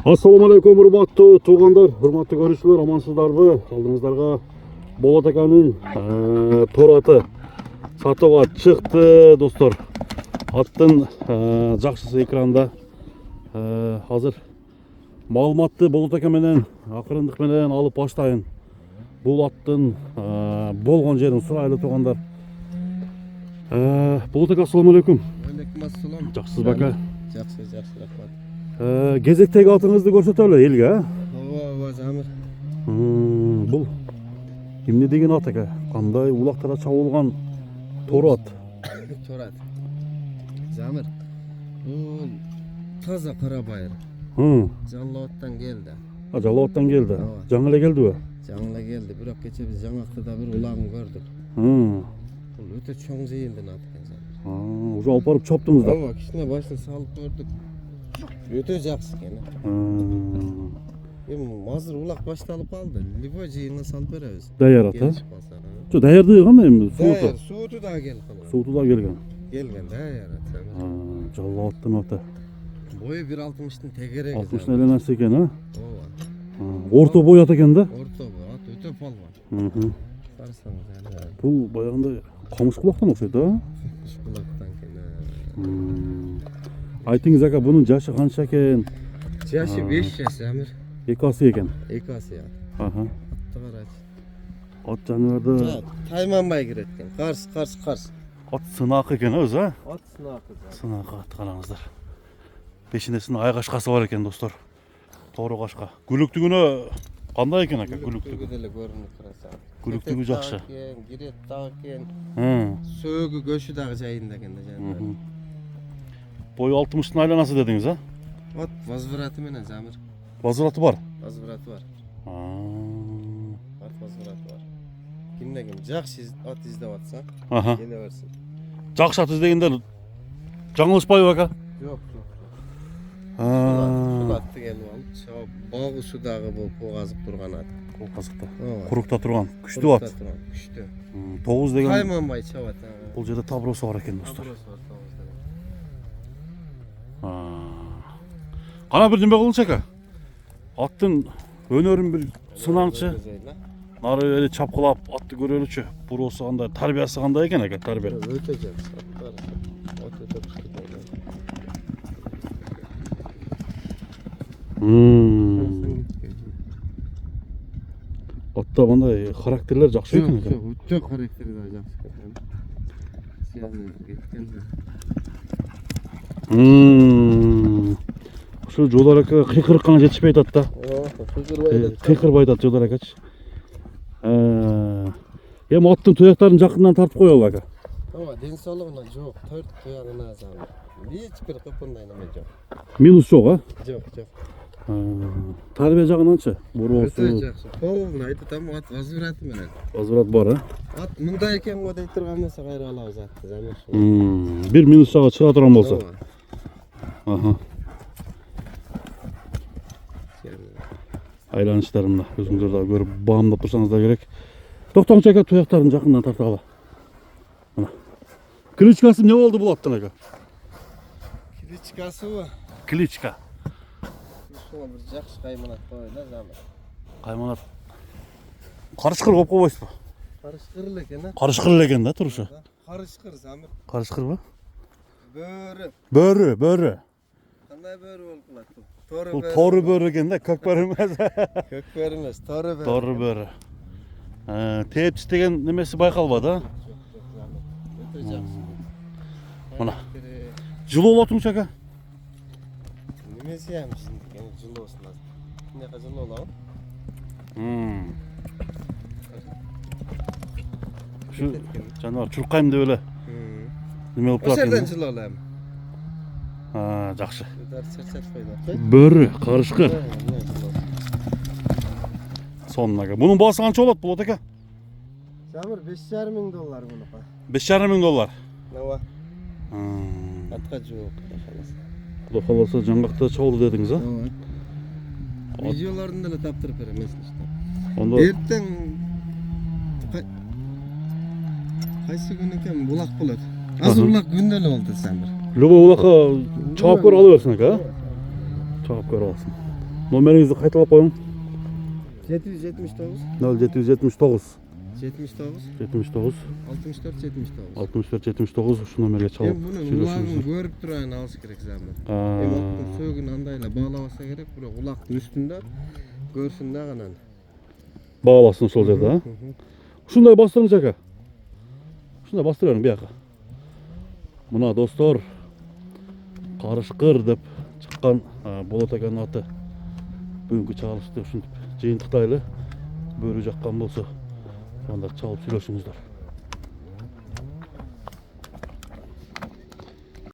Assalamu alaikum hurmatlı tuğanlar, hurmatlı görüşçüler, amansızlarбы? Алдыңыздарга Болот аканын тор аты сатууга чыкты, достор. Аттын жакшысы экранда. Азыр маалыматты Болот ака менен акырындык менен алып баштайын. Бул аттын болгон жерин сурайлы тугандар. Болот ака, assalamu alaikum. Алейкум ассалам. Жакшысыз бака? Жакшы, рахмат. Кезектеги атыңызды көрсөтөлү элге, Ооба, Замир. Бул эмне деген ат эке? Кандай улактара чабылган тор ат? Торат. Замир. Бул таза кара байыр. Жаллооттан келди. Жаллооттан келди. Ооба. Жаңы эле келдиби? Жаңы эле келди, бирок кече биз жаңактыда бир улагын көрдүк. Бул өтө чоң жыйындын аты экен, Замир. Уже алып барып чаптыңыз да? Ооба, кичине башын салып көрдүк. Өтө жакшы экен. Эми азыр улак башталып калды. Любой жыйынга салып беребиз. Даяр ат, Жо, даярдыгы кандай эми? Даяр, сууту да келип калган. Сууту да келген. Келген даяр ат. Жаллооттун аты. Бою 1.60-тын тегереги. 60 эле нерсе экен, Ооба. Орто бой ат экен да? Орто бой, ат өтө палван. Карасаңыз, Бул баягындай камыш кулактан окшойт, кулактан экен. Айтыңыз ака, бунун жашы канча экен? Жашы 5 жаш, Замир. Эки асы экен. Эки асы я. Атты карачы. Ат жаныбарды Тайманбай кирет экен. Карс. ат сынак экен өзү, Ат сынакы. Сынак ат, караңыздар. Пешинесинде ай кашкасы бар экен, достор. Тору кашка. Күлүктүгүнө кандай экен ака, күлүктүгү? Деле көрүнүп турат. Күлүктүгү жакшы. Кирет так экен. Сөөгү Көшү дагы жайында экен да жана. Бою 60-тын айланасы дедиңиз, Ат возвраты менен, Замир. Возвраты бар. Возвраты бар. Ат возвраты бар. Кимдегим жакшы ат издеп атса, келе берсин. Жакшы ат издегендер жаңылышпайбы ака? Жок. Шул атты келип алып, багы судагы болуп казык турган ат. Бул казыкта. Курукта турган, күчтүү ат. Күчтүү. 9 деген. Кайманбай чабат. Бул жерде таброосу бар экен, достор. Кана бир неме кылыңчы ака? Аттын өнөрүн бир сынаңчы. Нары эле чапкылап атты көрөлүчү. Буроосу кандай, тарбиясы кандай экен ака, тарбия? Өтө жакшы. Өтө Атта кандай характерлер жакшы экен ака. Өтө характери да жакшы экен. Сыяны кеткен. Ушу жолдор ака кыйкырыккана жетишпей атат да. Кыйкырбай атат жолдор акачы. Эми аттын туяктарын жакындан тартып коелу ака. Ооба, ден соолугуна жок, 4 туягына замыр. Эч бир кыпындай неме жок. Минус жок, Жок. Тарбия жагынанчы? Буроосу. Өтө жакшы. Полный айтатам, ат возвраты менен. Возврат бар, Ат мындай экен го дейт турган болсо кайра алабыз атты, замыр. Бир минус жагы чыга турган болсо. Айланыштарымда өзүңүздөр да көрүп баамдап турсаңыздар керек. Токтоңчу ака, туяктарын жакындан тартып ала. Мына. Кличкасы эмне болду бул аттын ака? Кличкасы. Кличка. Ушуга бир жакшы кайманат койду, замыр. Кайманат. Карышкыр болуп койбойсузбу? Карышкыр эле экен, Карышкыр эле экен да турушу. Карышкыр, замыр. Карышкырбы? Бөрү. Бөрү. Кандай бөрү болуп калат бул? Бул тору бөрү экен да, көк бөрү эмес. Көк бөрү эмес, тору бөрү. Тору бөрү. Тепчи деген немеси байкалбады, Өтө жакшы. Мына. Жылуу болотуңчу ака? Немеси ямыш, жылуусун азыр. Эмне жылуу болобу? Ушу жаныбар чуркайм деп эле. Неме болуп турат Ошерден экен. жылуу болом. Жакшы. Чарчат койду. Бөрү, карышкыр. Сонун ака. Бунун баасы канча болот Болот ака? Замыр $5,500 мунука. $5,500. Нава. Атка жок. Кудай кааласа жаңгакта чабылды дедиңиз, Видеолорун деле таптырып берем, эсиниште. Ондо Эртең кайсы күн экен булак болот. Азыр булак күндө эле болду, Замыр. любой улакка чабап көрүп ала берсин ака. Чабап көрүп алсын. Номеріңізді қайталап қойың. 779 0779 79 79 64 79. 64 79 şu номерге çalып Bunun ulağını сөйлесіңіздер. görüp durayın alış gerek zaman. Ottun sögün andayla bağlamasa gerek. Bura ulağın üstünde görsün ne kanan. Bağlasın сол жерде, ha? Ушундай бастырыңыз aka. Ушундай бастырыңыз бияка. Мына достор, Карышкыр деп чыккан Болот аканын аты. Бүгүнкү чыгарылышты ушинтип жыйынтыктайлы. Бөрү жаккан болсо, анда чалып сүйлөшүңүздөр.